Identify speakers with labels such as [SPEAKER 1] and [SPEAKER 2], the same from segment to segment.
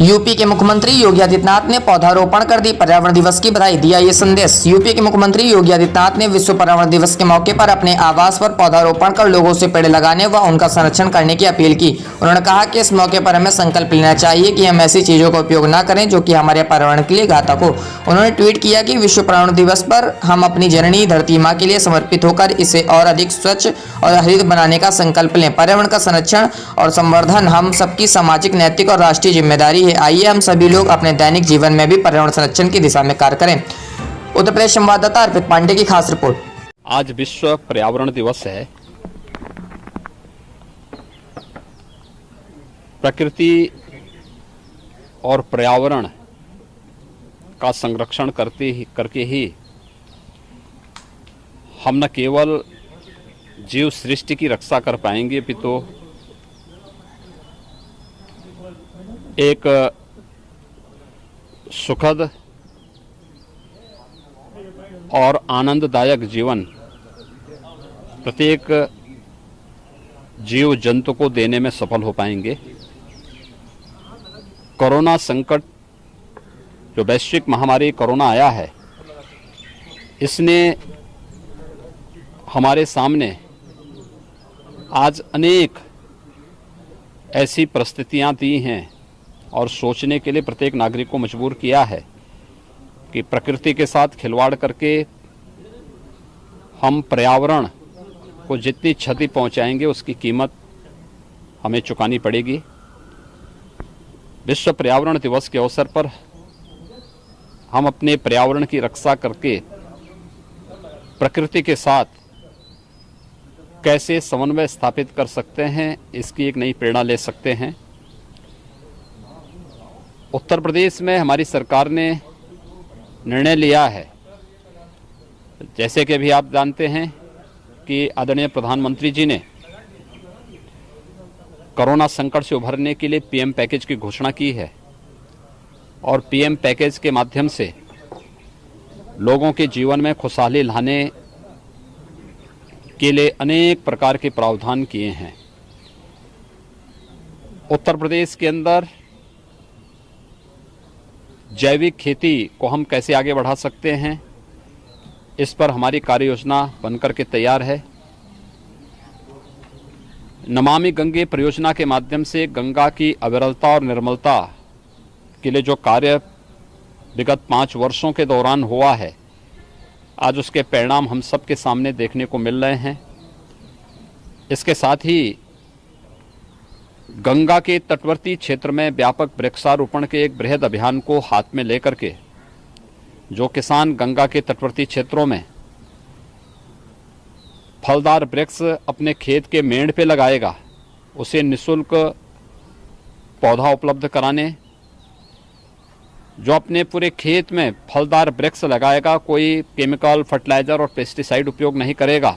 [SPEAKER 1] UP के मुख्यमंत्री योगी आदित्यनाथ ने पौधारोपण कर दी पर्यावरण दिवस की बधाई। दिया ये संदेश। यूपी के मुख्यमंत्री योगी आदित्यनाथ ने विश्व पर्यावरण दिवस के मौके पर अपने आवास पर पौधारोपण कर लोगों से पेड़ लगाने व उनका संरक्षण करने की अपील की। उन्होंने कहा कि इस मौके पर हमें संकल्प लेना चाहिए कि हम ऐसी चीजों का उपयोग न करें जो कि हमारे पर्यावरण के लिए घातक हो। उन्होंने ट्वीट किया कि विश्व पर्यावरण दिवस पर हम अपनी जननी धरती माँ के लिए समर्पित होकर इसे और अधिक स्वच्छ और हरित बनाने का संकल्प लें। पर्यावरण का संरक्षण और संवर्धन हम सबकी सामाजिक, नैतिक और राष्ट्रीय जिम्मेदारी है। आइए हम सभी लोग अपने दैनिक जीवन में भी पर्यावरण संरक्षण की दिशा में कार्य करें। उत्तर प्रदेश संवाददाता अर्पित पांडे की खास रिपोर्ट।
[SPEAKER 2] आज विश्व पर्यावरण दिवस है। प्रकृति और पर्यावरण का संरक्षण करके ही हम न केवल जीव सृष्टि की रक्षा कर पाएंगे अपितु एक सुखद और आनंददायक जीवन प्रत्येक जीव जंतु को देने में सफल हो पाएंगे। कोरोना संकट, जो वैश्विक महामारी कोरोना आया है, इसने हमारे सामने आज अनेक ऐसी परिस्थितियां दी हैं और सोचने के लिए प्रत्येक नागरिक को मजबूर किया है कि प्रकृति के साथ खिलवाड़ करके हम पर्यावरण को जितनी क्षति पहुंचाएंगे उसकी कीमत हमें चुकानी पड़ेगी। विश्व पर्यावरण दिवस के अवसर पर हम अपने पर्यावरण की रक्षा करके प्रकृति के साथ कैसे समन्वय स्थापित कर सकते हैं, इसकी एक नई प्रेरणा ले सकते हैं। उत्तर प्रदेश में हमारी सरकार ने निर्णय लिया है, जैसे कि अभी आप जानते हैं कि आदरणीय प्रधानमंत्री जी ने कोरोना संकट से उभरने के लिए पीएम पैकेज की घोषणा की है और पीएम पैकेज के माध्यम से लोगों के जीवन में खुशहाली लाने के लिए अनेक प्रकार के प्रावधान किए हैं। उत्तर प्रदेश के अंदर जैविक खेती को हम कैसे आगे बढ़ा सकते हैं, इस पर हमारी कार्य योजना बनकर के तैयार है। नमामि गंगे परियोजना के माध्यम से गंगा की अविरलता और निर्मलता के लिए जो कार्य विगत 5 वर्षों के दौरान हुआ है, आज उसके परिणाम हम सबके सामने देखने को मिल रहे हैं। इसके साथ ही गंगा के तटवर्ती क्षेत्र में व्यापक वृक्षारोपण के एक बृहद अभियान को हाथ में लेकर के जो किसान गंगा के तटवर्ती क्षेत्रों में फलदार वृक्ष अपने खेत के मेड़ पे लगाएगा, उसे निःशुल्क पौधा उपलब्ध कराने, जो अपने पूरे खेत में फलदार वृक्ष लगाएगा, कोई केमिकल, फर्टिलाइजर और पेस्टिसाइड उपयोग नहीं करेगा,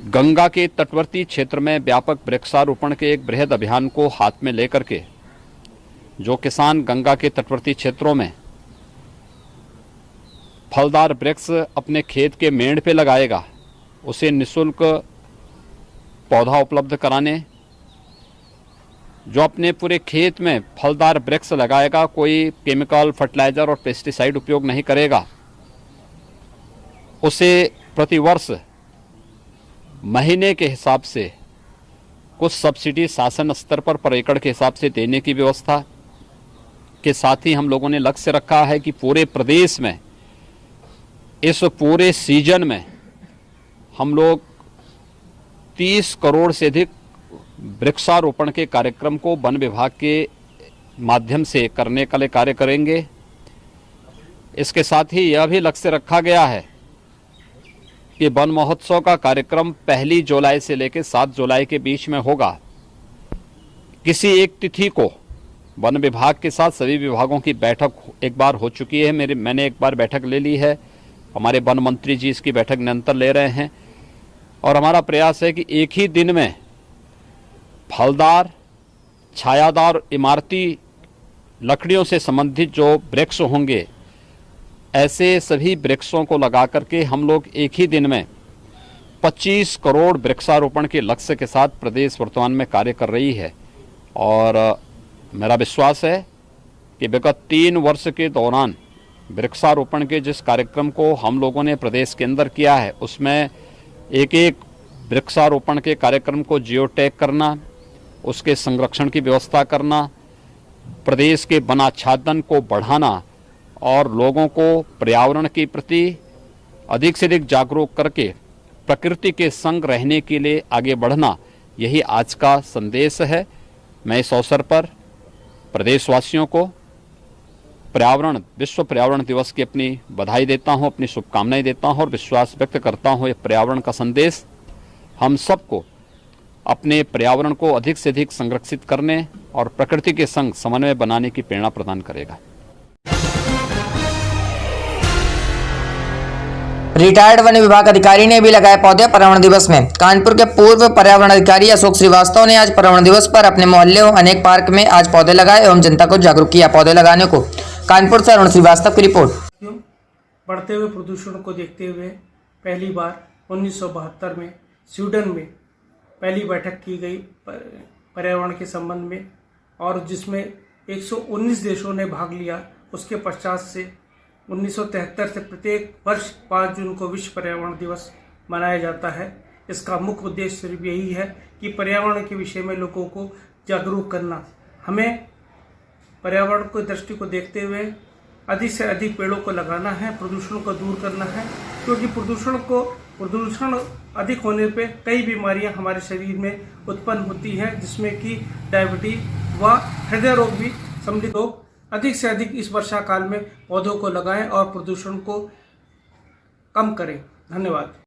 [SPEAKER 2] गंगा के तटवर्ती क्षेत्र में व्यापक वृक्षारोपण के एक बृहद अभियान को हाथ में लेकर के जो किसान गंगा के तटवर्ती क्षेत्रों में फलदार वृक्ष अपने खेत के मेड़ पे लगाएगा, उसे निःशुल्क पौधा उपलब्ध कराने, जो अपने पूरे खेत में फलदार वृक्ष लगाएगा, कोई केमिकल, फर्टिलाइजर और पेस्टिसाइड उपयोग नहीं करेगा, उसे प्रतिवर्ष महीने के हिसाब से कुछ सब्सिडी शासन स्तर पर एकड़ के हिसाब से देने की व्यवस्था के साथ ही हम लोगों ने लक्ष्य रखा है कि पूरे प्रदेश में इस पूरे सीजन में हम लोग 30 करोड़ से अधिक वृक्षारोपण के कार्यक्रम को वन विभाग के माध्यम से करने के लिए कार्य करेंगे। इसके साथ ही यह भी लक्ष्य रखा गया है कि वन महोत्सव का कार्यक्रम 1 जुलाई से लेकर 7 जुलाई के बीच में होगा। किसी एक तिथि को वन विभाग के साथ सभी विभागों की बैठक एक बार हो चुकी है, मैंने एक बार बैठक ले ली है, हमारे वन मंत्री जी इसकी बैठक निरंतर ले रहे हैं और हमारा प्रयास है कि एक ही दिन में फलदार, छायादार, इमारती लकड़ियों से संबंधित जो वृक्ष होंगे, ऐसे सभी वृक्षों को लगा करके हम लोग एक ही दिन में 25 करोड़ वृक्षारोपण के लक्ष्य के साथ प्रदेश वर्तमान में कार्य कर रही है। और मेरा विश्वास है कि विगत 3 वर्ष के दौरान वृक्षारोपण के जिस कार्यक्रम को हम लोगों ने प्रदेश के अंदर किया है, उसमें एक एक वृक्षारोपण के कार्यक्रम को जियो टैग करना, उसके संरक्षण की व्यवस्था करना, प्रदेश के वन आच्छादन को बढ़ाना और लोगों को पर्यावरण के प्रति अधिक से अधिक जागरूक करके प्रकृति के संग रहने के लिए आगे बढ़ना, यही आज का संदेश है। मैं इस अवसर पर प्रदेशवासियों को विश्व पर्यावरण दिवस की अपनी बधाई देता हूं, अपनी शुभकामनाएं देता हूं और विश्वास व्यक्त करता हूं ये पर्यावरण का संदेश हम सबको अपने पर्यावरण को अधिक से अधिक संरक्षित करने और प्रकृति के संग समन्वय बनाने की प्रेरणा प्रदान करेगा।
[SPEAKER 1] रिटायर्ड वन विभाग अधिकारी ने भी लगाए पौधे पर्यावरण दिवस में। कानपुर के पूर्व पर्यावरण अधिकारी अशोक श्रीवास्तव ने आज पर्यावरण दिवस पर अपने मोहल्ले और अनेक पार्क में आज पौधे लगाए एवं जनता को जागरूक किया पौधे लगाने को। कानपुर से अरुण श्रीवास्तव की रिपोर्ट।
[SPEAKER 3] बढ़ते हुए प्रदूषण को देखते हुए पहली बार 1972 में स्वीडन में पहली बैठक की गई पर्यावरण के संबंध में और जिसमें 119 देशों ने भाग लिया। उसके पश्चात से 1973 से प्रत्येक वर्ष 5 जून को विश्व पर्यावरण दिवस मनाया जाता है। इसका मुख्य उद्देश्य सिर्फ यही है कि पर्यावरण के विषय में लोगों को जागरूक करना। हमें पर्यावरण की दृष्टि को देखते हुए अधिक से अधिक पेड़ों को लगाना है, प्रदूषण को दूर करना है, क्योंकि प्रदूषण अधिक होने पे कई बीमारियां हमारे शरीर में उत्पन्न होती हैं, जिसमें कि डायबिटीज व हृदय रोग भी सम्मिलित हो। अधिक से अधिक इस वर्षा काल में पौधों को लगाएं और प्रदूषण को कम करें। धन्यवाद।